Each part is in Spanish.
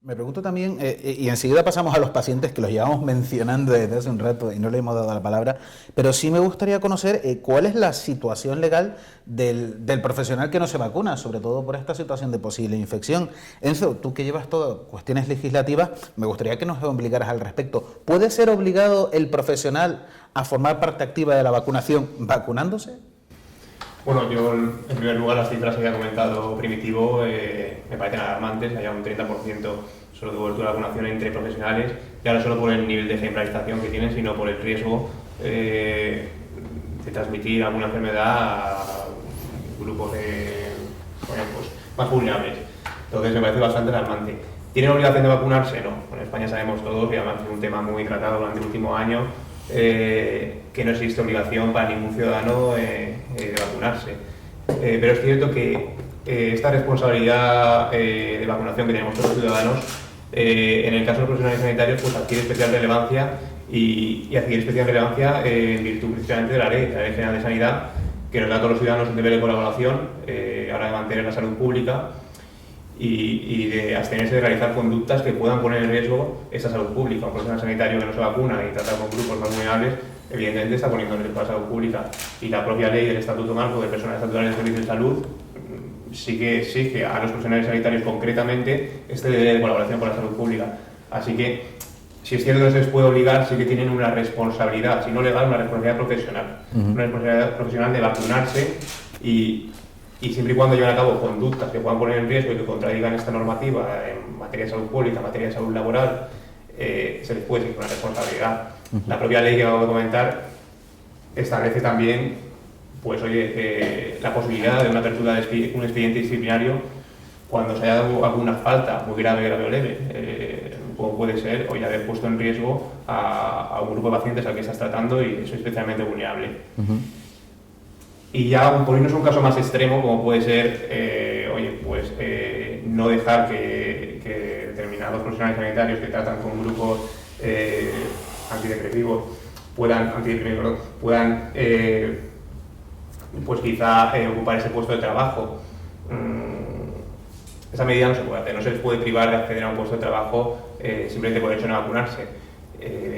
Me pregunto también, y enseguida pasamos a los pacientes que los llevamos mencionando desde hace un rato y no le hemos dado la palabra, pero sí me gustaría conocer cuál es la situación legal del profesional que no se vacuna, sobre todo por esta situación de posible infección. Enzo, tú que llevas todas cuestiones legislativas, me gustaría que nos obligaras al respecto. ¿Puede ser obligado el profesional a formar parte activa de la vacunación vacunándose? Bueno, yo en primer lugar las cifras que había comentado Primitivo me parecen alarmantes, hay un 30% solo de cobertura de vacunación entre profesionales, ya no solo por el nivel de ejemplarización que tienen, sino por el riesgo de transmitir alguna enfermedad a grupos más vulnerables. Entonces me parece bastante alarmante. ¿Tienen obligación de vacunarse? No. En España sabemos todos, y además es un tema muy tratado durante el último año, que no existe obligación para ningún ciudadano de vacunarse. Pero es cierto que esta responsabilidad de vacunación que tenemos todos los ciudadanos, en el caso de los profesionales sanitarios, pues adquiere especial relevancia y adquiere especial relevancia en virtud precisamente de la Ley General de Sanidad, que nos da a todos los ciudadanos un deber de colaboración a la hora de mantener la salud pública y de abstenerse de realizar conductas que puedan poner en riesgo esa salud pública. Un profesional sanitario que no se vacuna y trata con grupos más vulnerables, evidentemente está poniendo en riesgo la salud pública. Y la propia ley del Estatuto Marco de Personal Estatutario de Servicios de Salud sí que exige a los profesionales sanitarios concretamente este deber de colaboración con la salud pública. Así que, si es cierto que no se les puede obligar, sí que tienen una responsabilidad, si no legal, una responsabilidad profesional. Una responsabilidad profesional de vacunarse y siempre y cuando lleven a cabo conductas que puedan poner en riesgo y que contradigan esta normativa en materia de salud pública, en materia de salud laboral, se les puede exigir una responsabilidad. La propia ley que acabo de comentar establece también, pues oye, la posibilidad de una apertura de un expediente disciplinario cuando se haya dado alguna falta muy grave o leve, como puede ser hoy haber puesto en riesgo a un grupo de pacientes al que estás tratando y es especialmente vulnerable. Y ya por irnos a un caso más extremo, como puede ser, no dejar que determinados profesionales sanitarios que tratan con grupos antidepresivos puedan pues quizá ocupar ese puesto de trabajo. Esa medida no se puede hacer, no se les puede privar de acceder a un puesto de trabajo simplemente por el hecho de no vacunarse.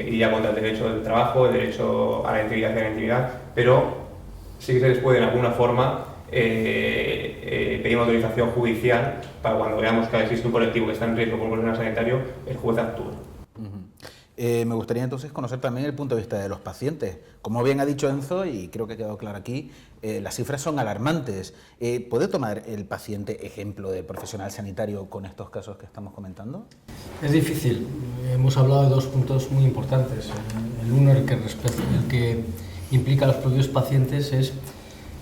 Iría contra el derecho del trabajo, el derecho a la integridad y a la intimidad, pero sí que se les puede de alguna forma pedir una autorización judicial para cuando veamos que existe un colectivo que está en riesgo por un problema sanitario, el juez actúa. Me gustaría entonces conocer también el punto de vista de los pacientes. Como bien ha dicho Enzo, y creo que ha quedado claro aquí, las cifras son alarmantes. ¿Puede tomar el paciente ejemplo de profesional sanitario con estos casos que estamos comentando? Es difícil. Hemos hablado de dos puntos muy importantes. El uno, el que implica a los propios pacientes, es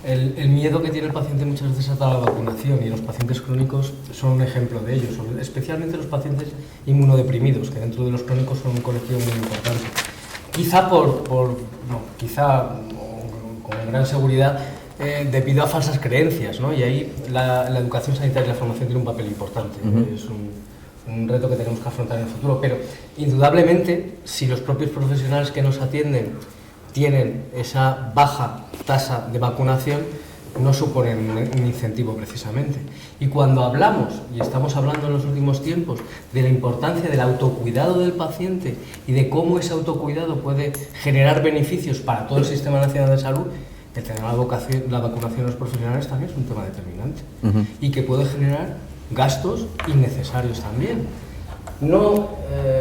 el miedo que tiene el paciente muchas veces a la vacunación, y los pacientes crónicos son un ejemplo de ello, especialmente los pacientes inmunodeprimidos, que dentro de los crónicos son un colectivo muy importante. Quizá con gran seguridad, debido a falsas creencias, ¿no? Y ahí la educación sanitaria y la formación tiene un papel importante. Es un reto que tenemos que afrontar en el futuro, pero indudablemente, si los propios profesionales que nos atienden tienen esa baja tasa de vacunación, no suponen un incentivo precisamente. Y cuando hablamos, y estamos hablando en los últimos tiempos, de la importancia del autocuidado del paciente y de cómo ese autocuidado puede generar beneficios para todo el Sistema Nacional de Salud, el tener la vacunación de los profesionales también es un tema determinante y que puede generar gastos innecesarios también. No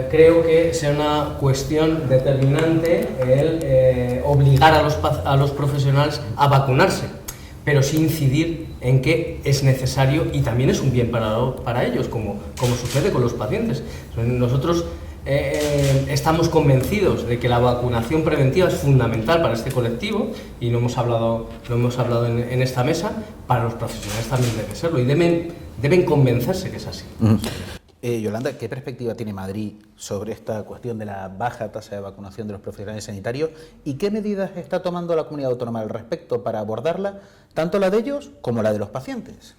creo que sea una cuestión determinante el obligar a los profesionales a vacunarse, pero sí incidir en que es necesario y también es un bien para ellos, como sucede con los pacientes. Nosotros estamos convencidos de que la vacunación preventiva es fundamental para este colectivo y lo hemos hablado en esta mesa. Para los profesionales también debe serlo y deben convencerse que es así. Yolanda, ¿qué perspectiva tiene Madrid sobre esta cuestión de la baja tasa de vacunación de los profesionales sanitarios y qué medidas está tomando la comunidad autónoma al respecto para abordarla, tanto la de ellos como la de los pacientes?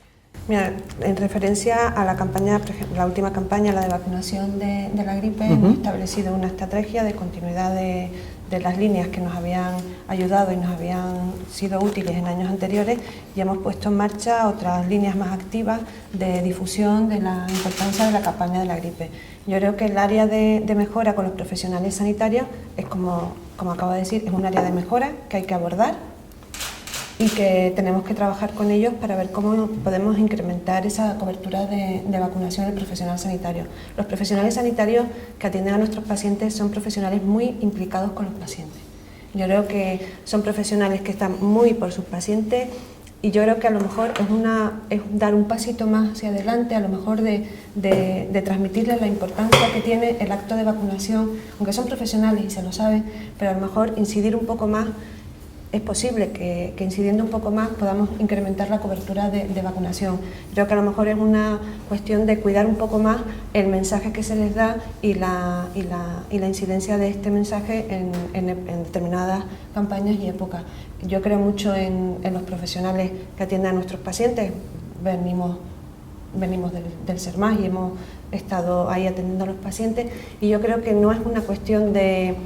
Mira, en referencia a la campaña, la última campaña, la de vacunación de la gripe, hemos establecido una estrategia de continuidad de de las líneas que nos habían ayudado y nos habían sido útiles en años anteriores, y hemos puesto en marcha otras líneas más activas de difusión de la importancia de la campaña de la gripe. Yo creo que el área de mejora con los profesionales sanitarios es, como acabo de decir, es un área de mejora que hay que abordar y que tenemos que trabajar con ellos para ver cómo podemos incrementar esa cobertura de vacunación del profesional sanitario. Los profesionales sanitarios que atienden a nuestros pacientes son profesionales muy implicados con los pacientes. Yo creo que son profesionales que están muy por sus pacientes, y yo creo que a lo mejor es dar un pasito más hacia adelante, a lo mejor de transmitirles la importancia que tiene el acto de vacunación, aunque son profesionales y se lo saben, pero a lo mejor incidir un poco más. Es posible que incidiendo un poco más podamos incrementar la cobertura de vacunación. Creo que a lo mejor es una cuestión de cuidar un poco más el mensaje que se les da y la incidencia de este mensaje en determinadas campañas y épocas. Yo creo mucho en los profesionales que atienden a nuestros pacientes. Venimos del SERMAS y hemos estado ahí atendiendo a los pacientes, y yo creo que no es una cuestión de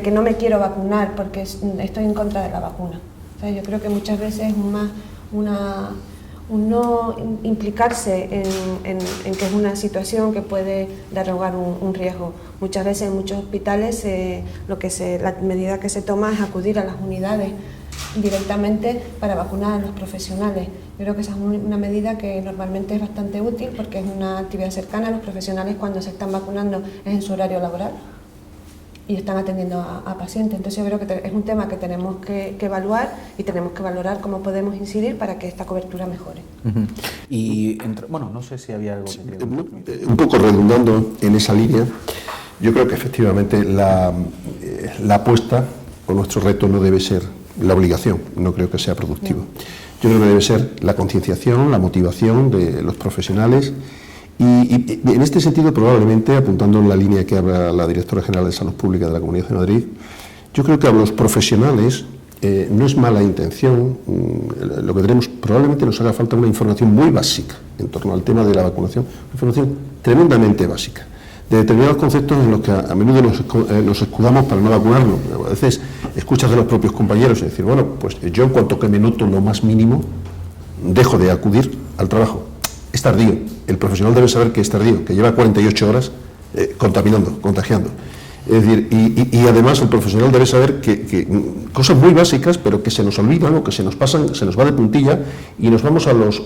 que no me quiero vacunar porque estoy en contra de la vacuna. O sea, yo creo que muchas veces es más un no implicarse en que es una situación que puede dar lugar a un riesgo. Muchas veces en muchos hospitales la medida que se toma es acudir a las unidades directamente para vacunar a los profesionales. Yo creo que esa es una medida que normalmente es bastante útil porque es una actividad cercana. Los profesionales, cuando se están vacunando, es en su horario laboral y están atendiendo a pacientes. Entonces yo creo que es un tema que tenemos que evaluar, y tenemos que valorar cómo podemos incidir para que esta cobertura mejore. Y bueno, no sé si había algo que un poco redundando en esa línea, yo creo que efectivamente la apuesta o nuestro reto no debe ser la obligación, no creo que sea productivo. Yo creo que debe ser la concienciación, la motivación de los profesionales. Y en este sentido, probablemente, apuntando en la línea que habla la Directora General de Salud Pública de la Comunidad de Madrid, yo creo que a los profesionales no es mala intención, lo que tenemos, probablemente nos haga falta una información muy básica en torno al tema de la vacunación, una información tremendamente básica, de determinados conceptos en los que a menudo nos escudamos para no vacunarnos. A veces escuchas de los propios compañeros y decir, bueno, pues yo en cuanto que me noto lo más mínimo, dejo de acudir al trabajo. Es tardío. El profesional debe saber que es tardío, que lleva 48 horas contaminando, contagiando. Es decir, y además el profesional debe saber que cosas muy básicas, pero que se nos olvidan o que se nos pasan, se nos va de puntilla, y nos vamos a los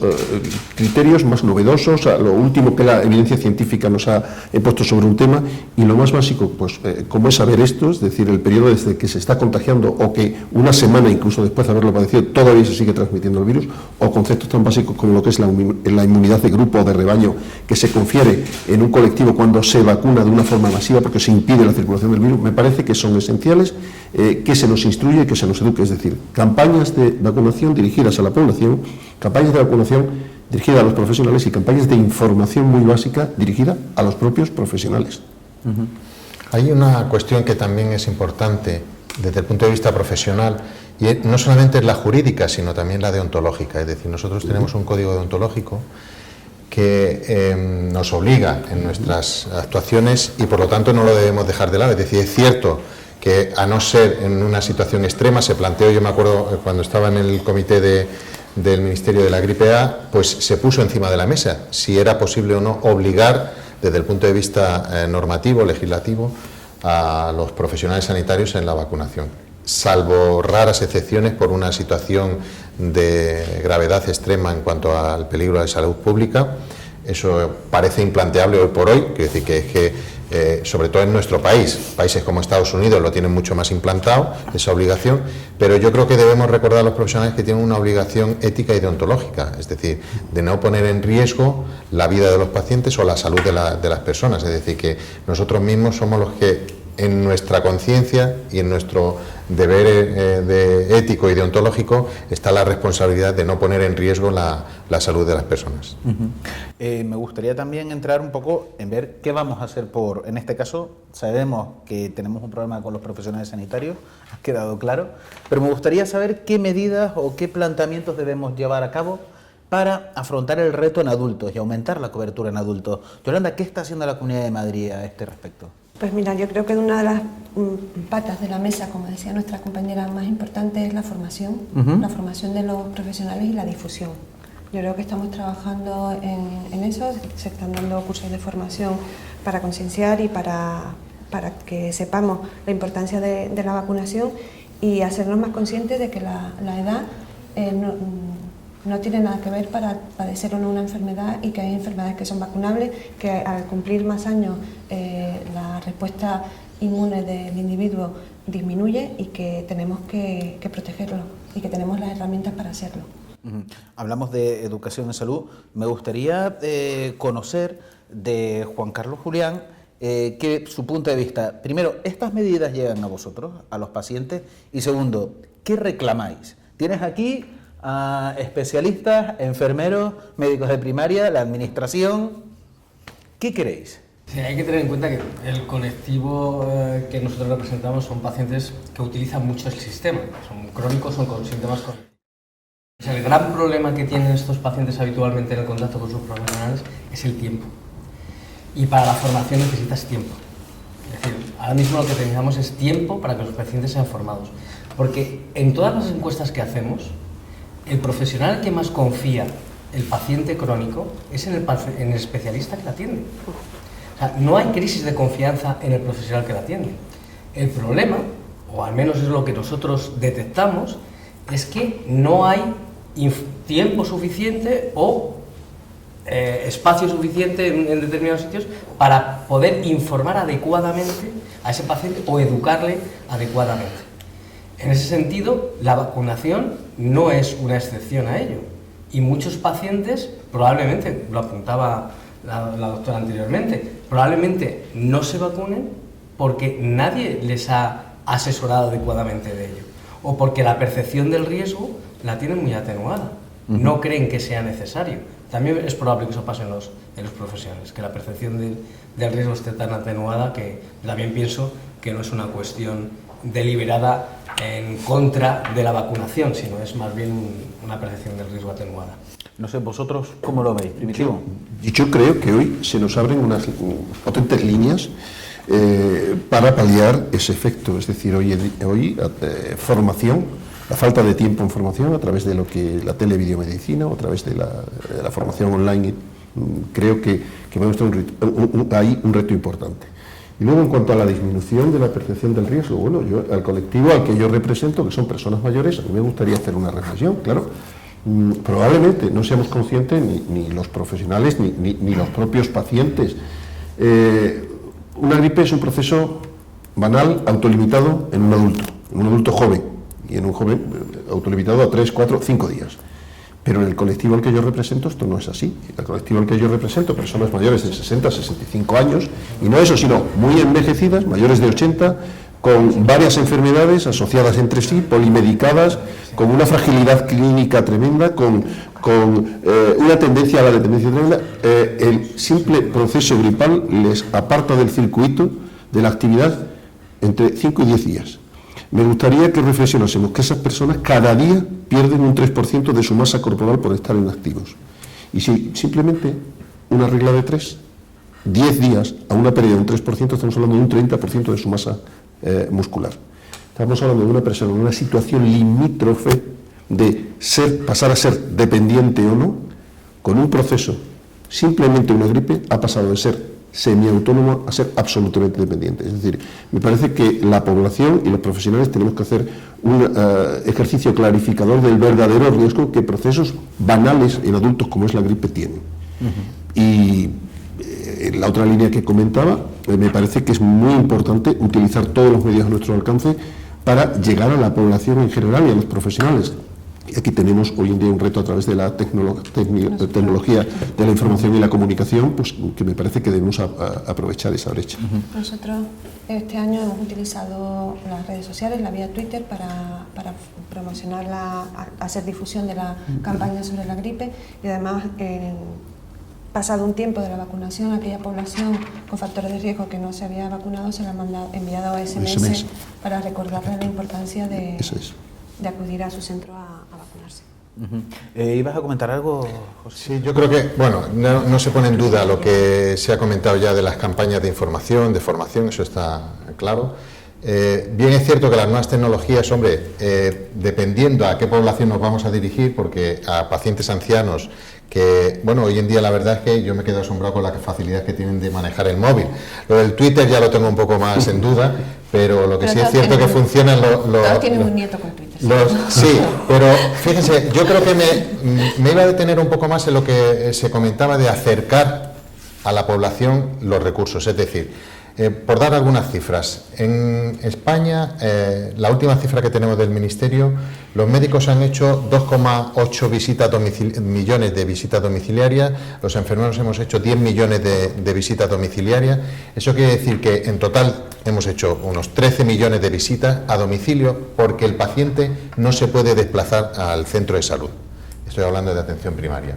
criterios más novedosos, a lo último que la evidencia científica nos ha puesto sobre un tema, y lo más básico, pues, como es saber esto, es decir, el periodo desde que se está contagiando o que una semana incluso después de haberlo padecido todavía se sigue transmitiendo el virus, o conceptos tan básicos como lo que es la inmunidad de grupo o de rebaño que se confiere en un colectivo cuando se vacuna de una forma masiva porque se impide la circulación del virus. Me parece que son esenciales que se nos instruya y que se nos eduque, es decir, campañas de vacunación dirigidas a la población, campañas de vacunación dirigidas a los profesionales y campañas de información muy básica dirigida a los propios profesionales. Hay una cuestión que también es importante desde el punto de vista profesional, y no solamente es la jurídica, sino también la deontológica. Es decir, nosotros tenemos un código deontológico que nos obliga en nuestras actuaciones y por lo tanto no lo debemos dejar de lado. Es decir, es cierto que a no ser en una situación extrema, se planteó, yo me acuerdo cuando estaba en el comité del Ministerio de la Gripe A, pues se puso encima de la mesa si era posible o no obligar desde el punto de vista normativo, legislativo, a los profesionales sanitarios en la vacunación, salvo raras excepciones por una situación de gravedad extrema en cuanto al peligro de salud pública. Eso parece implanteable hoy por hoy, quiero decir que sobre todo en nuestro país, países como Estados Unidos lo tienen mucho más implantado, esa obligación, pero yo creo que debemos recordar a los profesionales que tienen una obligación ética y deontológica, es decir, de no poner en riesgo la vida de los pacientes o la salud de las personas, es decir, que nosotros mismos somos los que en nuestra conciencia y en nuestro deber ético y deontológico está la responsabilidad de no poner en riesgo la salud de las personas. Me gustaría también entrar un poco en ver qué vamos a hacer en este caso, sabemos que tenemos un problema con los profesionales sanitarios, ha quedado claro, pero me gustaría saber qué medidas o qué planteamientos debemos llevar a cabo para afrontar el reto en adultos y aumentar la cobertura en adultos. Yolanda, ¿qué está haciendo la Comunidad de Madrid a este respecto? Pues mira, yo creo que una de las patas de la mesa, como decía nuestra compañera, más importante es la formación de los profesionales y la difusión. Yo creo que estamos trabajando en eso, se están dando cursos de formación para concienciar y para que sepamos la importancia de la vacunación y hacernos más conscientes de que la edad no tiene nada que ver para padecer o no una enfermedad y que hay enfermedades que son vacunables, que al cumplir más años la respuesta inmune del individuo disminuye y que tenemos que protegerlo y que tenemos las herramientas para hacerlo. Hablamos de educación en salud. Me gustaría conocer de Juan Carlos Julián que su punto de vista. Primero, ¿estas medidas llegan a vosotros, a los pacientes? Y segundo, ¿qué reclamáis? Tienes aquí a especialistas, enfermeros, médicos de primaria, la administración. ¿Qué queréis? Sí, hay que tener en cuenta que el colectivo que nosotros representamos son pacientes que utilizan mucho el sistema, son crónicos, son con síntomas crónicos. El gran problema que tienen estos pacientes habitualmente en el contacto con sus profesionales es el tiempo. Y para la formación necesitas tiempo. Es decir, ahora mismo lo que necesitamos es tiempo para que los pacientes sean formados. Porque en todas las encuestas que hacemos, el profesional que más confía el paciente crónico es en el especialista que la atiende. O sea, no hay crisis de confianza en el profesional que la atiende. El problema, o al menos es lo que nosotros detectamos, es que no hay tiempo suficiente o espacio suficiente en determinados sitios para poder informar adecuadamente a ese paciente o educarle adecuadamente. En ese sentido, la vacunación no es una excepción a ello. Y muchos pacientes, probablemente, lo apuntaba la doctora anteriormente, probablemente no se vacunen porque nadie les ha asesorado adecuadamente de ello. O porque la percepción del riesgo la tienen muy atenuada. No creen que sea necesario. También es probable que eso pase en los profesionales, que la percepción del riesgo esté tan atenuada que también pienso que no es una cuestión deliberada en contra de la vacunación, sino es más bien una percepción del riesgo atenuada. No sé, ¿vosotros cómo lo veis, Primitivo? Yo creo que hoy se nos abren unas potentes líneas para paliar ese efecto. Es decir, hoy formación, la falta de tiempo en formación a través de lo que la televideomedicina o a través de la formación online, creo que va a mostrar un reto importante. Y luego, en cuanto a la disminución de la percepción del riesgo, bueno, yo al colectivo al que yo represento, que son personas mayores, a mí me gustaría hacer una reflexión, claro. Probablemente no seamos conscientes, ni los profesionales, ni los propios pacientes. Una gripe es un proceso banal, autolimitado en un adulto joven, y en un joven autolimitado a 3, 4, 5 días. Pero en el colectivo al que yo represento esto no es así. El colectivo al que yo represento, personas mayores de 60, 65 años, y no eso, sino muy envejecidas, mayores de 80, con varias enfermedades asociadas entre sí, polimedicadas, con una fragilidad clínica tremenda, con una tendencia a la dependencia tremenda. El simple proceso gripal les aparta del circuito de la actividad entre 5 y 10 días. Me gustaría que reflexionásemos que esas personas cada día pierden un 3% de su masa corporal por estar inactivos. Y si simplemente una regla de 3, 10 días a una pérdida de un 3%, estamos hablando de un 30% de su masa muscular. Estamos hablando de una persona en una situación limítrofe de pasar a ser dependiente o no, con un proceso, simplemente una gripe, ha pasado de ser semiautónomo a ser absolutamente dependiente. Es decir, me parece que la población y los profesionales tenemos que hacer un ejercicio clarificador del verdadero riesgo que procesos banales en adultos como es la gripe tienen. Y la otra línea que comentaba, me parece que es muy importante utilizar todos los medios a nuestro alcance para llegar a la población en general y a los profesionales. Y aquí tenemos hoy en día un reto a través de la tecnología de la información y la comunicación, pues que me parece que debemos aprovechar esa brecha. Nosotros este año hemos utilizado las redes sociales, la vía Twitter, para promocionar, hacer difusión de la campaña sobre la gripe, y además pasado un tiempo de la vacunación, a aquella población con factores de riesgo que no se había vacunado se le ha enviado SMS para recordarle la importancia de acudir a su centro a vacunarse. ¿Ibas a comentar algo, José? Sí, yo creo que, bueno, no se pone en duda lo que se ha comentado ya de las campañas de información, de formación, eso está claro. Bien es cierto que las nuevas tecnologías, hombre, dependiendo a qué población nos vamos a dirigir, porque a pacientes ancianos que, bueno, hoy en día la verdad es que yo me quedo asombrado con la facilidad que tienen de manejar el móvil. Lo del Twitter ya lo tengo un poco más en duda, pero lo que sí es cierto que funcionan Todos tienen un nieto con Twitter. Sí, pero fíjense, yo creo que me iba a detener un poco más en lo que se comentaba de acercar a la población los recursos, es decir, por dar algunas cifras, en España, la última cifra que tenemos del Ministerio, los médicos han hecho 2,8 millones de visitas domiciliarias, los enfermeros hemos hecho 10 millones de visitas domiciliarias, eso quiere decir que en total hemos hecho unos 13 millones de visitas a domicilio porque el paciente no se puede desplazar al centro de salud, estoy hablando de atención primaria.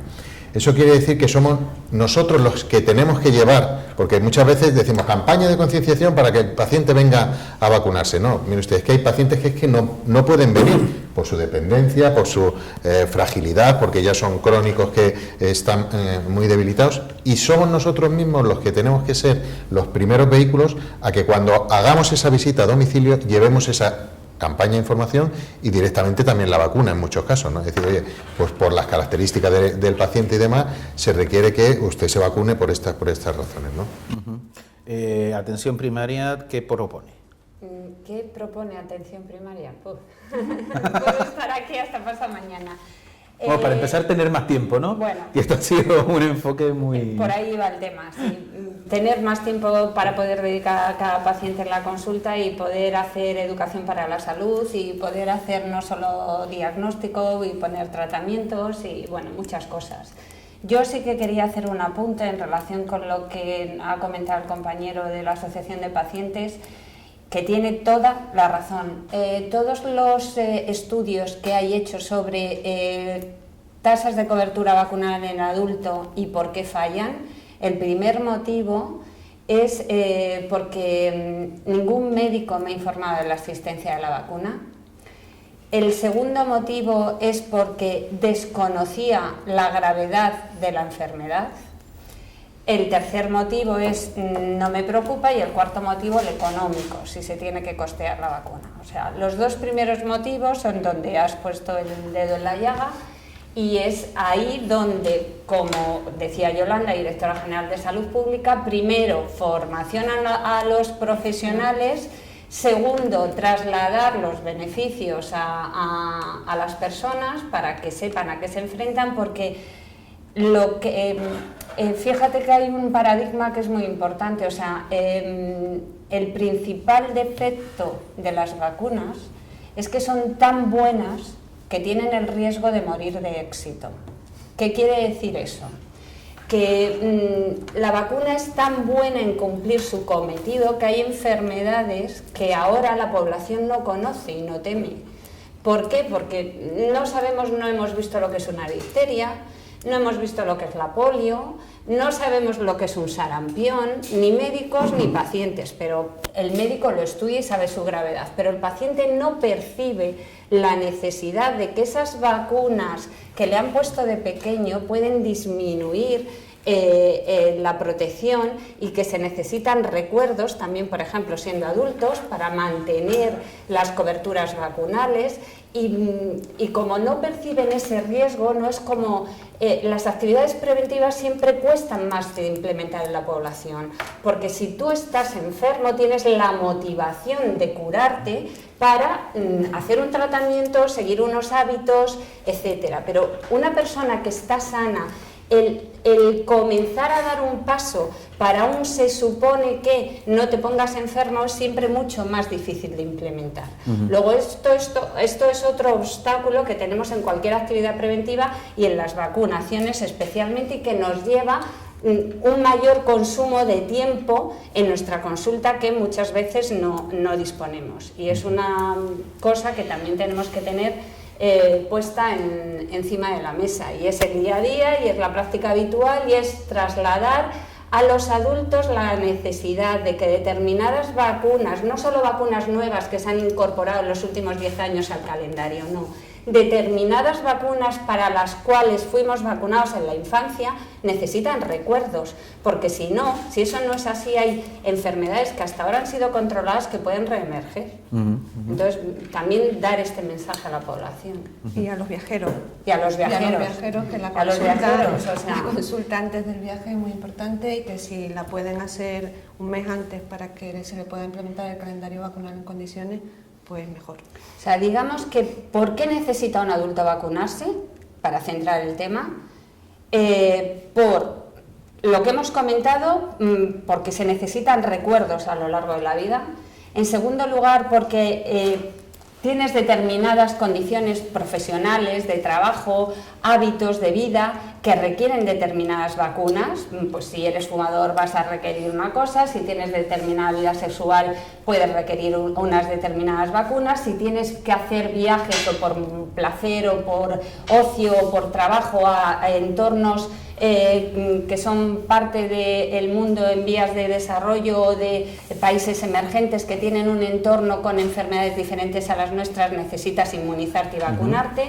Eso quiere decir que somos nosotros los que tenemos que llevar, porque muchas veces decimos campaña de concienciación para que el paciente venga a vacunarse. No, mire usted, es que hay pacientes que no pueden venir por su dependencia, por su fragilidad, porque ya son crónicos que están muy debilitados, y somos nosotros mismos los que tenemos que ser los primeros vehículos a que cuando hagamos esa visita a domicilio llevemos esa campaña de información y directamente también la vacuna en muchos casos, ¿no? Es decir, oye, pues por las características del paciente y demás, se requiere que usted se vacune por estas razones, ¿no? Atención primaria, ¿qué propone? ¿Qué propone atención primaria? Puedo estar aquí hasta pasado mañana. Bueno, para empezar, tener más tiempo, ¿no? Bueno. Y esto ha sido un enfoque muy... Por ahí va el tema, sí. Tener más tiempo para poder dedicar a cada paciente en la consulta y poder hacer educación para la salud y poder hacer no solo diagnóstico y poner tratamientos y, bueno, muchas cosas. Yo sí que quería hacer un apunte en relación con lo que ha comentado el compañero de la Asociación de Pacientes, que tiene toda la razón. Todos los estudios que hay hechos sobre tasas de cobertura vacunal en adulto y por qué fallan, el primer motivo es porque ningún médico me ha informado de la existencia de la vacuna. El segundo motivo es porque desconocía la gravedad de la enfermedad. El tercer motivo es no me preocupa y el cuarto motivo el económico, si se tiene que costear la vacuna. O sea, los dos primeros motivos son donde has puesto el dedo en la llaga y es ahí donde, como decía Yolanda, directora general de Salud Pública, primero formación a los profesionales, segundo trasladar los beneficios a las personas para que sepan a qué se enfrentan, porque fíjate que hay un paradigma que es muy importante, o sea, el principal defecto de las vacunas es que son tan buenas que tienen el riesgo de morir de éxito. ¿Qué quiere decir eso? Que la vacuna es tan buena en cumplir su cometido que hay enfermedades que ahora la población no conoce y no teme. ¿Por qué? Porque no sabemos, no hemos visto lo que es una difteria, no hemos visto lo que es la polio, no sabemos lo que es un sarampión, ni médicos ni pacientes, pero el médico lo estudia y sabe su gravedad, pero el paciente no percibe la necesidad de que esas vacunas que le han puesto de pequeño pueden disminuir la protección y que se necesitan recuerdos también, por ejemplo, siendo adultos, para mantener las coberturas vacunales y como no perciben ese riesgo, no es como las actividades preventivas siempre cuestan más de implementar en la población, porque si tú estás enfermo tienes la motivación de curarte para hacer un tratamiento, seguir unos hábitos, etcétera. Pero una persona que está sana, el comenzar a dar un paso para un se supone que no te pongas enfermo es siempre mucho más difícil de implementar. Luego esto es otro obstáculo que tenemos en cualquier actividad preventiva y en las vacunaciones especialmente, y que nos lleva un mayor consumo de tiempo en nuestra consulta que muchas veces no disponemos, y es una cosa que también tenemos que tener puesta encima de la mesa, y es el día a día y es la práctica habitual, y es trasladar a los adultos la necesidad de que determinadas vacunas, no solo vacunas nuevas que se han incorporado en los últimos 10 años al calendario, no, determinadas vacunas para las cuales fuimos vacunados en la infancia necesitan recuerdos, porque si no, si eso no es así, hay enfermedades que hasta ahora han sido controladas que pueden reemerger. Entonces, también dar este mensaje a la población. Y a los viajeros. Y a los viajeros. Y a los viajeros, que la A los consulta, viajeros, o sea, la consulta antes del viaje es muy importante, y que si la pueden hacer un mes antes para que se le pueda implementar el calendario vacunal en condiciones, pues mejor. O sea, digamos que ¿por qué necesita un adulto vacunarse? Para centrar el tema, por lo que hemos comentado, porque se necesitan recuerdos a lo largo de la vida. En segundo lugar, porque tienes determinadas condiciones profesionales, de trabajo, hábitos de vida que requieren determinadas vacunas. Pues si eres fumador vas a requerir una cosa, si tienes determinada vida sexual puedes requerir unas determinadas vacunas, si tienes que hacer viajes o por placer o por ocio o por trabajo a entornos que son parte del mundo en vías de desarrollo o de países emergentes que tienen un entorno con enfermedades diferentes a las nuestras, necesitas inmunizarte y vacunarte.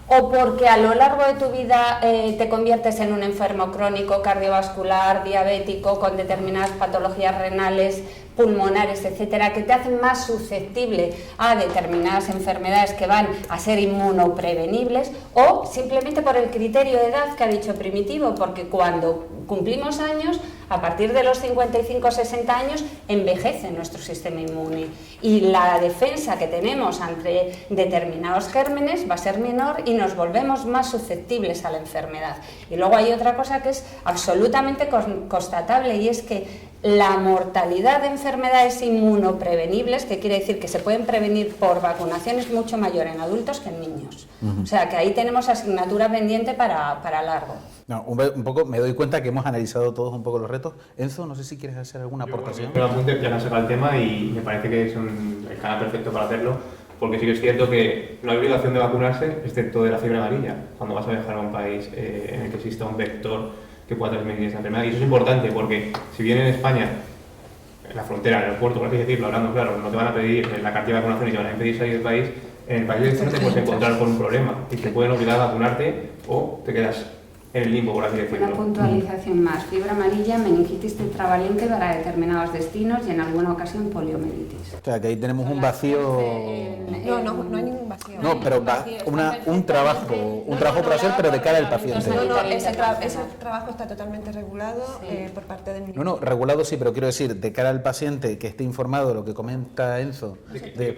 O porque a lo largo de tu vida te conviertes en un enfermo crónico, cardiovascular, diabético, con determinadas patologías renales, pulmonares, etcétera, que te hacen más susceptible a determinadas enfermedades que van a ser inmunoprevenibles, o simplemente por el criterio de edad que ha dicho Primitivo, porque cuando cumplimos años, a partir de los 55 o 60 años, envejece nuestro sistema inmune y la defensa que tenemos ante determinados gérmenes va a ser menor y nos volvemos más susceptibles a la enfermedad. Y luego hay otra cosa que es absolutamente constatable, y es que la mortalidad de enfermedades inmunoprevenibles, que quiere decir que se pueden prevenir por vacunación, es mucho mayor en adultos que en niños. O sea que ahí tenemos asignatura pendiente para largo. No, un poco me doy cuenta que hemos analizado todos un poco los retos. Enzo, no sé si quieres hacer alguna aportación. Bueno, apunte, ya que has sacado el tema y me parece que es el canal perfecto para hacerlo, porque sí que es cierto que no hay obligación de vacunarse, excepto de la fiebre amarilla, cuando vas a viajar a un país en el que exista un vector que pueda transmitir esta enfermedad. Y eso es importante porque si bien en España, en la frontera, en el aeropuerto, por así decirlo, hablando claro, no te van a pedir la cartilla de vacunación y te van a impedir salir del país, en el país de destino te puedes encontrar con un problema y te pueden obligar a vacunarte o te quedas en el limbo, por así decirlo. Una puntualización más: fiebre amarilla, meningitis tetravalente para determinados destinos y en alguna ocasión poliomielitis. O sea, que ahí tenemos un vacío. No hay ningún vacío. No, pero un trabajo por hacer, pero de cara al paciente. Ese trabajo está totalmente regulado por parte del Ministerio. No, regulado sí, pero quiero decir, de cara al paciente que esté informado de lo que comenta Enzo. Se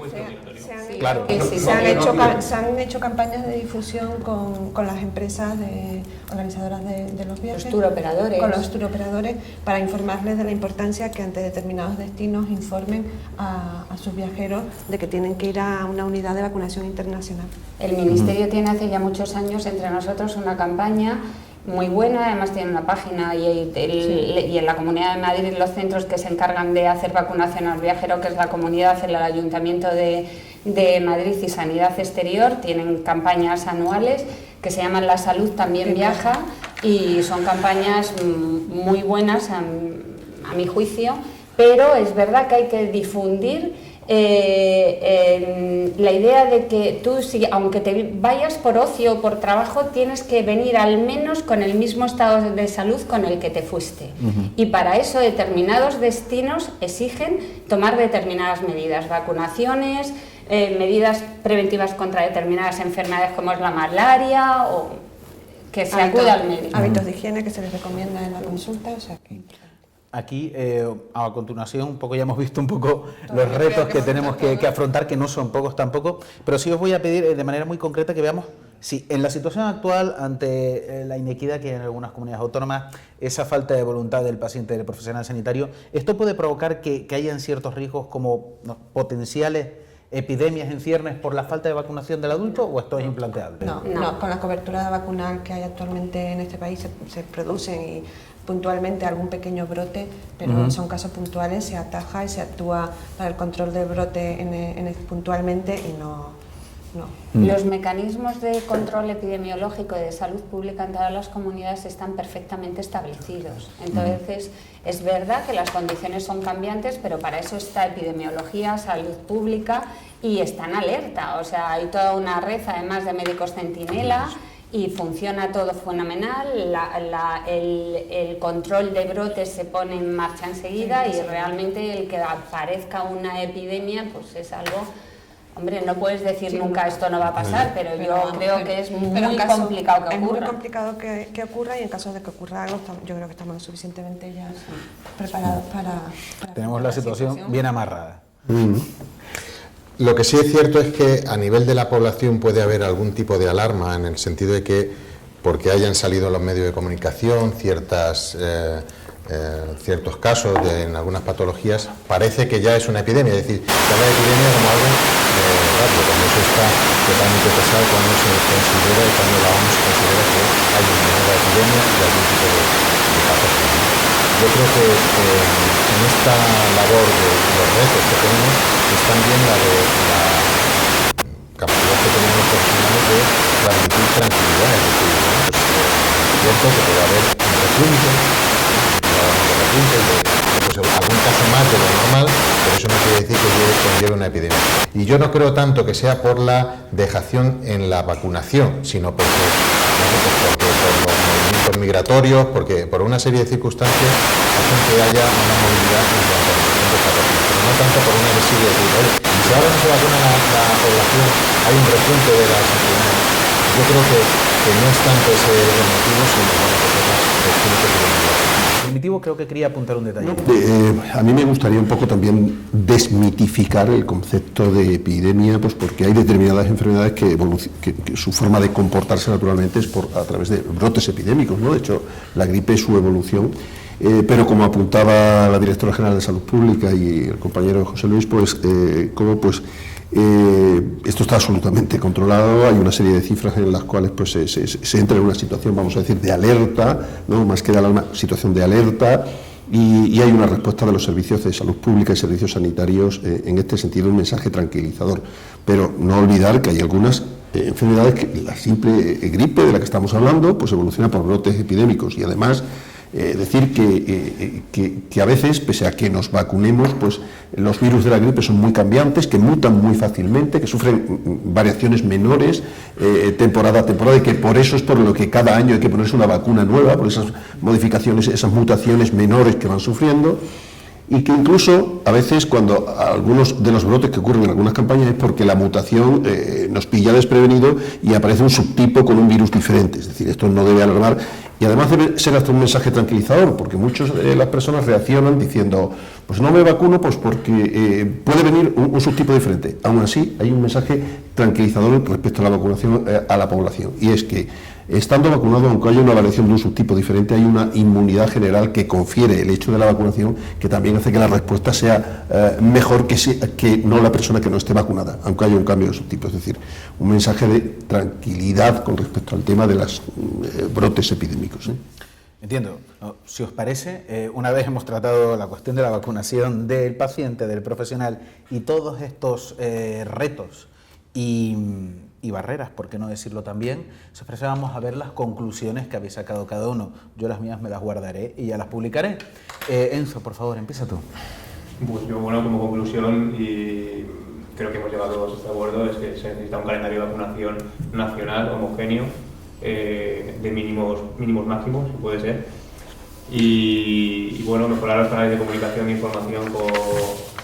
han hecho campañas de difusión con las empresas organizadoras de los viajes, los turoperadores. Con los turoperadores, para informarles de la importancia que ante determinados destinos informen a sus viajeros de que tienen que ir a una unidad de vacunación internacional. El Ministerio tiene hace ya muchos años entre nosotros una campaña muy buena, además tiene una página y en la Comunidad de Madrid los centros que se encargan de hacer vacunación al viajero, que es la Comunidad, el Ayuntamiento de Madrid y Sanidad Exterior, tienen campañas anuales que se llaman La Salud También Viaja, y son campañas muy buenas a mi juicio, pero es verdad que hay que difundir la idea de que tú, aunque te vayas por ocio o por trabajo, tienes que venir al menos con el mismo estado de salud con el que te fuiste. Y para eso determinados destinos exigen tomar determinadas medidas, vacunaciones, medidas preventivas contra determinadas enfermedades como es la malaria, o que se acuda al médico. Hábitos de higiene que se les recomienda en la consulta, o sea que... Aquí, a continuación, un poco ya hemos visto un poco los retos que tenemos que afrontar, que no son pocos tampoco, pero sí os voy a pedir de manera muy concreta que veamos si en la situación actual, ante la inequidad que hay en algunas comunidades autónomas, esa falta de voluntad del paciente, del profesional sanitario, esto puede provocar que hayan ciertos riesgos como potenciales epidemias en ciernes por la falta de vacunación del adulto, o esto es implanteable? No, con la cobertura vacunal que hay actualmente en este país se producen y puntualmente algún pequeño brote, pero son casos puntuales, se ataja y se actúa para el control del brote puntualmente y no. Los mecanismos de control epidemiológico y de salud pública en todas las comunidades están perfectamente establecidos. Entonces, es verdad que las condiciones son cambiantes, pero para eso está epidemiología, salud pública y está en alerta. O sea, hay toda una red, además de médicos centinela, y funciona todo fenomenal. El control de brotes se pone en marcha enseguida y realmente el que aparezca una epidemia, pues es algo... Hombre, no puedes decir nunca esto no va a pasar, pero yo creo que es muy complicado que ocurra. Es muy complicado que ocurra, y en caso de que ocurra algo, yo creo que estamos suficientemente ya preparados para tenemos la situación bien amarrada. Lo que sí es cierto es que a nivel de la población puede haber algún tipo de alarma, en el sentido de que, porque hayan salido en los medios de comunicación ciertos casos en algunas patologías, parece que ya es una epidemia, es decir, que la epidemia como algo rápido, cuando eso está totalmente pesado, cuando se considera y cuando la OMS considera que hay una nueva epidemia y algún tipo de patógeno. Yo creo que en esta labor de los retos que tenemos es también la de la capacidad que tenemos los profesionales de transmitir tranquilidad, es decir, pues, es cierto que puede haber un repunte, pues algún caso más de lo normal, pero eso no quiere decir que conlleve una epidemia. Y yo no creo tanto que sea por la dejación en la vacunación, sino porque por los movimientos migratorios, porque por una serie de circunstancias hacen que haya una movilidad en cuanto a los patógenos, pero no tanto por una desidia de decir, oye, si ahora no se vacuna la población, hay un repunte de las enfermedades. Yo creo que no es tanto ese el motivo, sino bueno, pues otras cuestiones que tenemos. Primitivo creo que quería apuntar un detalle. A mí me gustaría un poco también desmitificar el concepto de epidemia, pues porque hay determinadas enfermedades que su forma de comportarse naturalmente es a través de brotes epidémicos, ¿no? De hecho, la gripe es su evolución. Pero como apuntaba la directora general de Salud Pública y el compañero José Luis, esto está absolutamente controlado. Hay una serie de cifras en las cuales pues, se entra en una situación, vamos a decir, de alerta, ¿no? Más que de alarma, situación de alerta, y hay una respuesta de los servicios de salud pública y servicios sanitarios en este sentido, un mensaje tranquilizador. Pero no olvidar que hay algunas enfermedades que la simple gripe de la que estamos hablando pues evoluciona por brotes epidémicos, y además decir que a veces, pese a que nos vacunemos, pues los virus de la gripe son muy cambiantes, que mutan muy fácilmente, que sufren variaciones menores temporada a temporada, y que por eso es por lo que cada año hay que ponerse una vacuna nueva, por esas modificaciones, esas mutaciones menores que van sufriendo. Y que incluso a veces cuando algunos de los brotes que ocurren en algunas campañas es porque la mutación nos pilla desprevenido y aparece un subtipo con un virus diferente. Es decir, esto no debe alarmar, y además debe ser hasta un mensaje tranquilizador, porque muchas de las personas reaccionan diciendo, pues no me vacuno pues porque puede venir un subtipo diferente. Aún así hay un mensaje tranquilizador respecto a la vacunación a la población, y es que estando vacunado, aunque haya una variación de un subtipo diferente, hay una inmunidad general que confiere el hecho de la vacunación, que también hace que la respuesta sea mejor que no la persona que no esté vacunada, aunque haya un cambio de subtipo. Es decir, un mensaje de tranquilidad con respecto al tema de los brotes epidémicos. Entiendo. Si os parece, una vez hemos tratado la cuestión de la vacunación del paciente, del profesional, y todos estos retos y barreras, por qué no decirlo también, si os parece, vamos a ver las conclusiones que habéis sacado cada uno. Yo las mías me las guardaré y ya las publicaré. Enzo, por favor, empieza tú. Pues yo, bueno, como conclusión, y creo que hemos llegado todos a este acuerdo, es que se necesita un calendario de vacunación nacional homogéneo, de mínimos máximos, si puede ser, y bueno, mejorar los canales de comunicación e información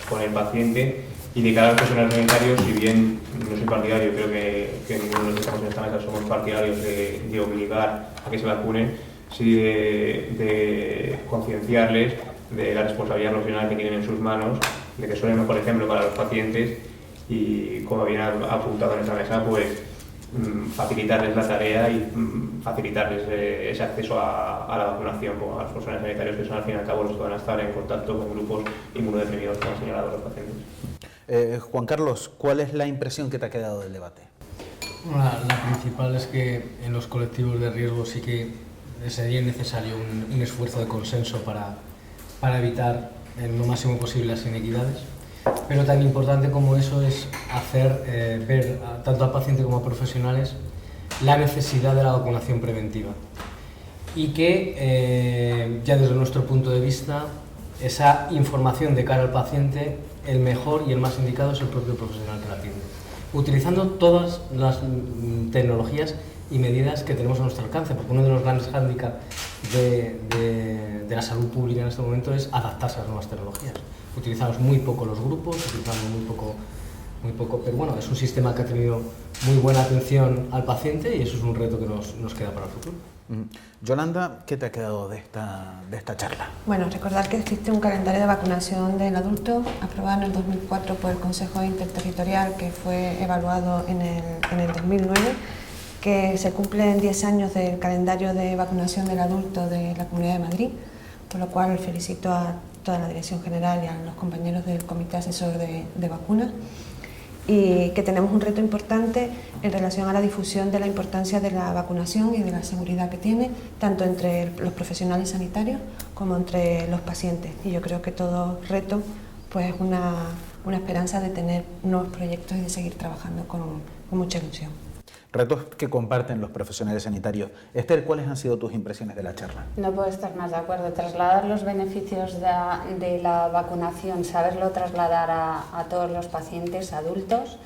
con el paciente. Y de cara a los profesionales sanitarios, si bien no soy partidario, creo que ninguno de los que estamos en esta mesa somos partidarios de obligar a que se vacunen, sí de concienciarles de la responsabilidad profesional que tienen en sus manos, de que son el mejor ejemplo para los pacientes, y como bien ha apuntado en esta mesa, pues facilitarles la tarea y facilitarles ese acceso a la vacunación, como a los profesionales sanitarios, que son al fin y al cabo los que van a estar en contacto con grupos inmunodeprimidos, como han señalado los pacientes. Juan Carlos, ¿cuál es la impresión que te ha quedado del debate? La principal es que en los colectivos de riesgo sí que sería necesario un esfuerzo de consenso para evitar en lo máximo posible las inequidades. Pero tan importante como eso es hacer ver tanto al paciente como a profesionales la necesidad de la vacunación preventiva. Y que, ya desde nuestro punto de vista, esa información de cara al paciente, el mejor y el más indicado es el propio profesional que la atiende, utilizando todas las tecnologías y medidas que tenemos a nuestro alcance, porque uno de los grandes hándicaps de la salud pública en este momento es adaptarse a las nuevas tecnologías. Utilizamos muy poco los grupos, utilizamos muy poco, pero bueno, es un sistema que ha tenido muy buena atención al paciente y eso es un reto que nos queda para el futuro. Yolanda, ¿qué te ha quedado de esta charla? Bueno, recordar que existe un calendario de vacunación del adulto aprobado en el 2004 por el Consejo Interterritorial, que fue evaluado en el 2009, que se cumplen 10 años del calendario de vacunación del adulto de la Comunidad de Madrid, por lo cual felicito a toda la Dirección General y a los compañeros del Comité Asesor de Vacunas, y que tenemos un reto importante en relación a la difusión de la importancia de la vacunación y de la seguridad que tiene, tanto entre los profesionales sanitarios como entre los pacientes. Y yo creo que todo reto pues, es una esperanza de tener nuevos proyectos y de seguir trabajando con mucha ilusión. Retos que comparten los profesionales sanitarios. Esther, ¿cuáles han sido tus impresiones de la charla? No puedo estar más de acuerdo. Trasladar los beneficios de la vacunación, saberlo trasladar a todos los pacientes adultos,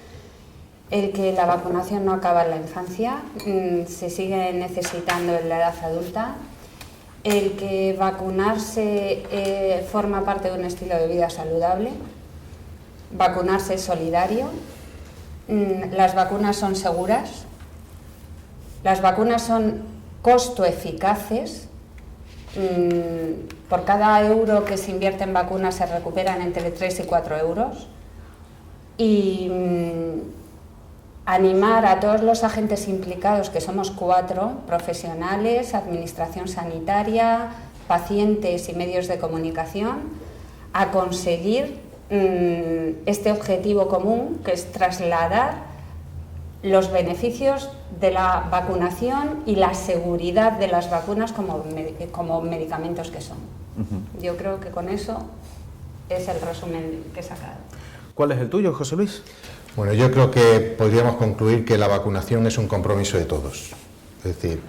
el que la vacunación no acaba en la infancia, se sigue necesitando en la edad adulta, el que vacunarse forma parte de un estilo de vida saludable, vacunarse es solidario, las vacunas son seguras, las vacunas son costo eficaces. Por cada euro que se invierte en vacunas se recuperan entre 3 y 4 euros. Y animar a todos los agentes implicados, que somos 4, profesionales, administración sanitaria, pacientes y medios de comunicación, a conseguir este objetivo común, que es trasladar los beneficios de la vacunación y la seguridad de las vacunas como medicamentos que son. Yo creo que con eso es el resumen que he sacado. ¿Cuál es el tuyo, José Luis? Bueno, yo creo que podríamos concluir que la vacunación es un compromiso de todos. Es decir,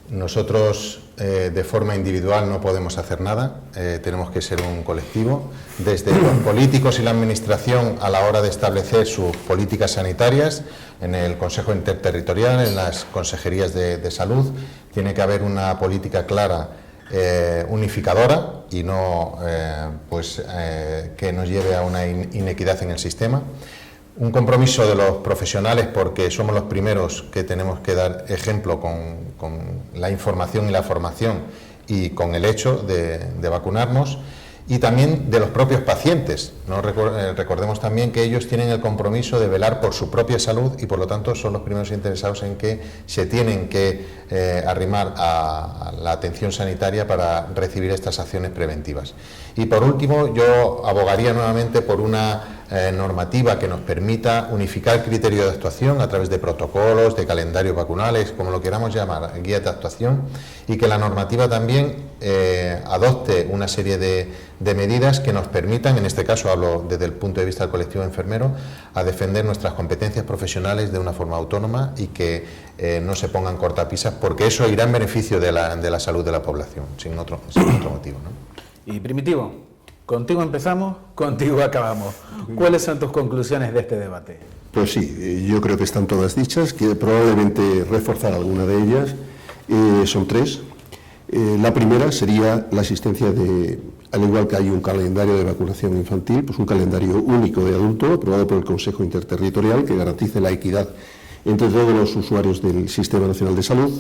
nosotros de forma individual no podemos hacer nada, tenemos que ser un colectivo, desde los políticos y la administración a la hora de establecer sus políticas sanitarias, en el Consejo Interterritorial, en las consejerías de salud, tiene que haber una política clara, unificadora y no que nos lleve a una inequidad en el sistema. Un compromiso de los profesionales, porque somos los primeros que tenemos que dar ejemplo con la información y la formación y con el hecho de vacunarnos, y también de los propios pacientes, ¿no? Recordemos también que ellos tienen el compromiso de velar por su propia salud y por lo tanto son los primeros interesados en que se tienen que arrimar a la atención sanitaria para recibir estas acciones preventivas. Y por último, yo abogaría nuevamente por una normativa que nos permita unificar criterios de actuación a través de protocolos, de calendarios vacunales, como lo queramos llamar, guías de actuación, y que la normativa también adopte una serie de medidas que nos permitan, en este caso hablo desde el punto de vista del colectivo enfermero, a defender nuestras competencias profesionales de una forma autónoma y que no se pongan cortapisas, porque eso irá en beneficio de la salud de la población, sin otro motivo, ¿no? Y Primitivo, contigo empezamos, contigo acabamos. ¿Cuáles son tus conclusiones de este debate? Pues sí, yo creo que están todas dichas, que probablemente reforzar alguna de ellas. Son 3. La primera sería la existencia de, al igual que hay un calendario de vacunación infantil, pues un calendario único de adulto aprobado por el Consejo Interterritorial que garantice la equidad entre todos los usuarios del Sistema Nacional de Salud.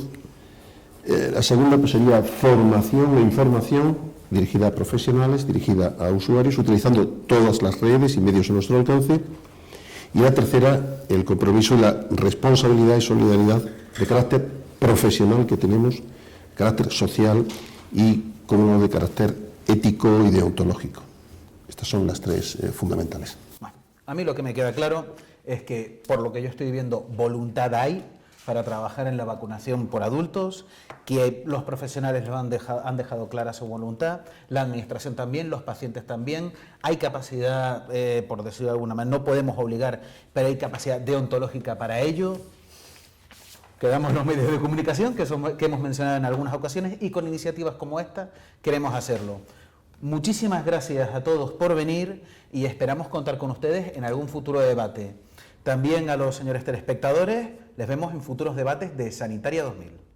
La segunda pues sería formación e información dirigida a profesionales, dirigida a usuarios, utilizando todas las redes y medios a nuestro alcance. Y la tercera, el compromiso y la responsabilidad y solidaridad de carácter profesional que tenemos, carácter social y, como no, de carácter ético y deontológico. Estas son las 3 fundamentales. Bueno, a mí lo que me queda claro es que, por lo que yo estoy viendo, voluntad hay, para trabajar en la vacunación por adultos, que los profesionales han dejado clara su voluntad, la administración también, los pacientes también. Hay capacidad, por decirlo de alguna manera, no podemos obligar, pero hay capacidad deontológica para ello. Quedamos los medios de comunicación, que hemos mencionado en algunas ocasiones, y con iniciativas como esta queremos hacerlo. Muchísimas gracias a todos por venir y esperamos contar con ustedes en algún futuro debate. También a los señores telespectadores, les vemos en futuros debates de Sanitaria 2000.